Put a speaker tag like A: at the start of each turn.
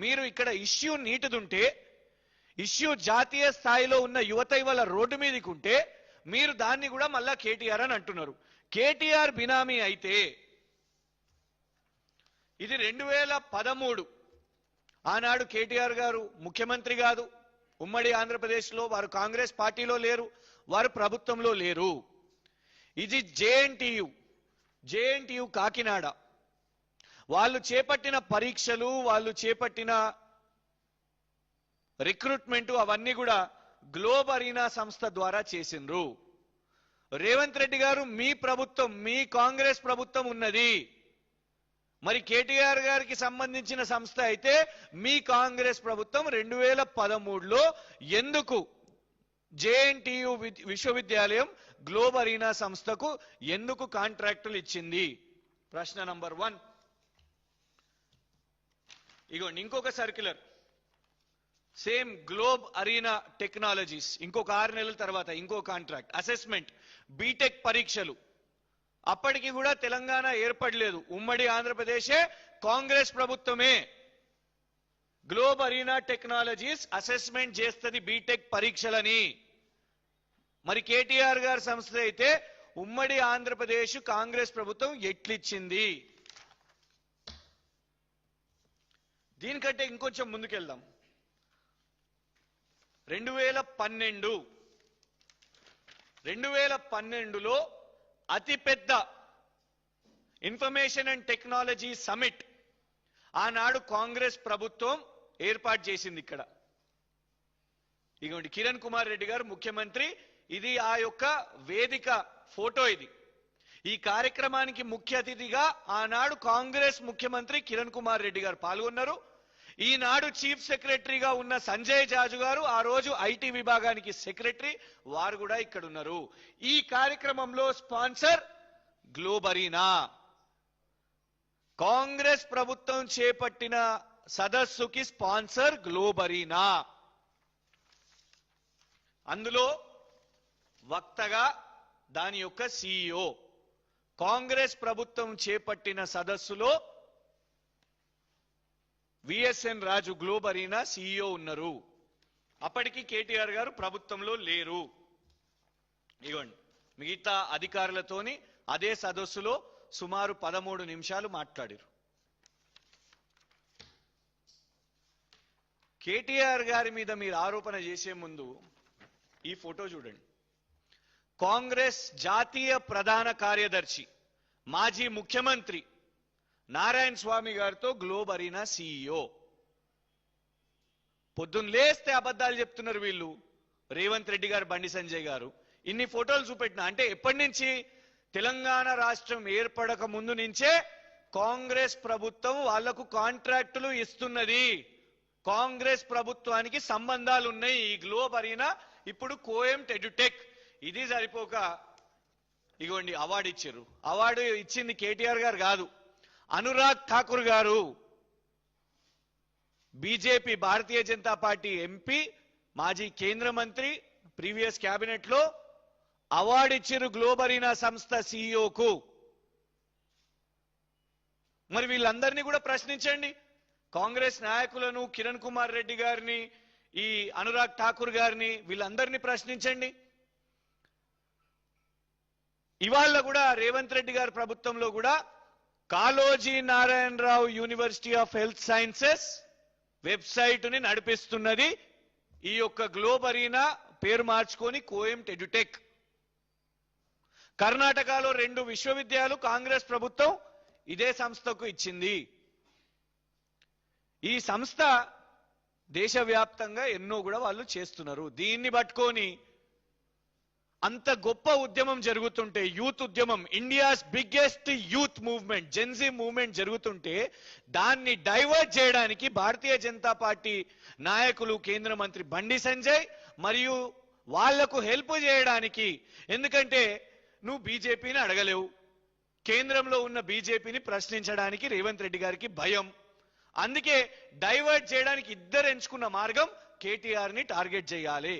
A: మీరు ఇక్కడ issue నీటిదుంటే, issue జాతీయ స్థాయిలో ఉన్న యువత ఇవాళ రోడ్డు మీదకి ఉంటే మీరు దాన్ని కూడా మళ్ళా కేటీఆర్ అని అంటున్నారు. కేటీఆర్ బినామీ అయితే ఇది 2013 ఆనాడు కేటీఆర్ గారు ముఖ్యమంత్రి కాదు, ఉమ్మడి ఆంధ్రప్రదేశ్లో వారు కాంగ్రెస్ పార్టీలో లేరు, వారు ప్రభుత్వంలో లేరు. ఇది జేఎన్టీయు కాకినాడ వాళ్ళు చేపట్టిన పరీక్షలు, వాళ్ళు చేపట్టిన రిక్రూట్మెంట్ అవన్నీ కూడా గ్లోబ్ అరీనా సంస్థ ద్వారా చేసిండ్రు. రేవంత్ రెడ్డి గారు మీ ప్రభుత్వం, మీ కాంగ్రెస్ ప్రభుత్వం ఉన్నది, మరి కేటీఆర్ గారికి సంబంధించిన సంస్థ అయితే మీ కాంగ్రెస్ ప్రభుత్వం 2013లో ఎందుకు జేఎన్టీయు విశ్వవిద్యాలయం గ్లోబ్ అరీనా సంస్థకు ఎందుకు కాంట్రాక్టులు ఇచ్చింది? ప్రశ్న నంబర్ 1. ఇగోండి ఇంకొక circular, same Globe Arena Technologies, ఇంకొక 6 నెలల తర్వాత ఇంకో కాంట్రాక్ట్, అసెస్మెంట్ బీటెక్ పరీక్షలు. అప్పటికి కూడా తెలంగాణ ఏర్పడలేదు, ఉమ్మడి ఆంధ్రప్రదేశే, కాంగ్రెస్ ప్రభుత్వమే గ్లోబ్ అరీనా టెక్నాలజీస్ అసెస్మెంట్ చేస్తుంది బీటెక్ పరీక్షలని. మరి కేటీఆర్ గారి సంస్థ అయితే ఉమ్మడి ఆంధ్రప్రదేశ్ కాంగ్రెస్ ప్రభుత్వం ఎట్లిచ్చింది? దీనికంటే ఇంకొంచెం ముందుకెళ్దాం. 2012లో అతిపెద్ద ఇన్ఫర్మేషన్ అండ్ టెక్నాలజీ సమిట్ ఆనాడు కాంగ్రెస్ ప్రభుత్వం ఏర్పాటు చేసింది ఇక్కడ. ఇదిగోండి కిరణ్ కుమార్ రెడ్డి గారు ముఖ్యమంత్రి, ఇది ఆ యొక్క వేదిక ఫోటో. ఇది ఈ కార్యక్రమానికి ముఖ్య అతిథిగా ఆనాడు కాంగ్రెస్ ముఖ్యమంత్రి కిరణ్ కుమార్ రెడ్డి గారు పాల్గొన్నారు. ఈనాడు చీఫ్ సెక్రటరీగా ఉన్న సంజయ్ జాజు గారు, ఆ రోజు ఐటీ విభాగానికి సెక్రటరీ, వారు కూడా ఇక్కడ ఉన్నారు. ఈ కార్యక్రమంలో స్పాన్సర్ గ్లోబ్ అరీనా. కాంగ్రెస్ ప్రభుత్వం చేపట్టిన సదస్సుకి స్పాన్సర్ గ్లోబ్ అరీనా. అందులో వక్తగా దాని యొక్క CEO. కాంగ్రెస్ ప్రభుత్వం చేపట్టిన సదస్సులో విఎస్ఎన్ రాజు గ్లోబ్ అరీనా CEO ఉన్నారు. అప్పటికి కేటీఆర్ గారు ప్రభుత్వంలో లేరు. ఇవ్వండి మిగతా అధికారులతోని అదే సదస్సులో సుమారు 13 నిమిషాలు మాట్లాడారు. కేటీఆర్ గారి మీద మీరు ఆరోపణ చేసే ముందు ఈ ఫోటో చూడండి. కాంగ్రెస్ జాతీయ ప్రధాన కార్యదర్శి, మాజీ ముఖ్యమంత్రి నారాయణ స్వామి గారితో గ్లోబ్ అరీనా CEO. పొద్దున్న లేస్తే అబద్ధాలు చెప్తున్నారు వీళ్ళు. రేవంత్ రెడ్డి గారు, బండి సంజయ్ గారు ఇన్ని ఫోటోలు చూపెట్టిన అంటే ఎప్పటి నుంచి? తెలంగాణ రాష్ట్రం ఏర్పడక ముందు నుంచే కాంగ్రెస్ ప్రభుత్వం వాళ్లకు కాంట్రాక్టులు ఇస్తున్నది. కాంగ్రెస్ ప్రభుత్వానికి సంబంధాలు ఉన్నాయి. ఈ గ్లోబ్ అరీనా ఇప్పుడు కోయం ఎడ్యుటెక్. ఇది సరిపోక ఇగోండి అవార్డు ఇచ్చారు. అవార్డు ఇచ్చింది కేటీఆర్ గారు కాదు, అనురాగ్ ఠాకూర్ గారు, BJP Bharatiya Janata party MP, మాజీ కేంద్ర మంత్రి, ప్రీవియస్ క్యాబినెట్ లో అవార్డు ఇచ్చారు గ్లోబ్ అరీనా సంస్థ CEOకు. మరి వీళ్ళందరినీ కూడా ప్రశ్నించండి. కాంగ్రెస్ నాయకులను, కిరణ్ కుమార్ రెడ్డి గారిని, ఈ అనురాగ్ ఠాకూర్ గారిని, వీళ్ళందరినీ ప్రశ్నించండి. ఇవాళ కూడా రేవంత్ రెడ్డి గారి ప్రభుత్వంలో కూడా Kaloji Narayanarao University of Health Sciences website ని నడిపిస్తున్నది ఈ యొక్క గ్లోబ్ అరీనా, పేరు మార్చుకొని కోయం ఎడ్యుటెక్. కర్ణాటకలో 2 విశ్వవిద్యాలయాలు కాంగ్రెస్ ప్రభుత్వం ఇదే సంస్థకు ఇచ్చింది. ఈ సంస్థ దేశవ్యాప్తంగా ఎన్నో కూడా వాళ్ళు చేస్తున్నారు. దీన్ని పట్టుకొని అంత గొప్ప ఉద్యమం జరుగుతుంటే, యూత్ ఉద్యమం, India's biggest youth movement, Gen Z movement జరుగుతుంటే దాన్ని డైవర్ట్ చేయడానికి భారతీయ జనతా పార్టీ నాయకులు, కేంద్ర మంత్రి బండి సంజయ్ మరియు వాళ్లకు హెల్ప్ చేయడానికి, ఎందుకంటే నువ్వు బీజేపీని అడగలేవు, కేంద్రంలో ఉన్న బీజేపీని ప్రశ్నించడానికి రేవంత్ రెడ్డి గారికి భయం. అందుకే డైవర్ట్ చేయడానికి ఇద్దరు ఎంచుకున్న మార్గం కేటీఆర్ ని టార్గెట్ చేయాలి.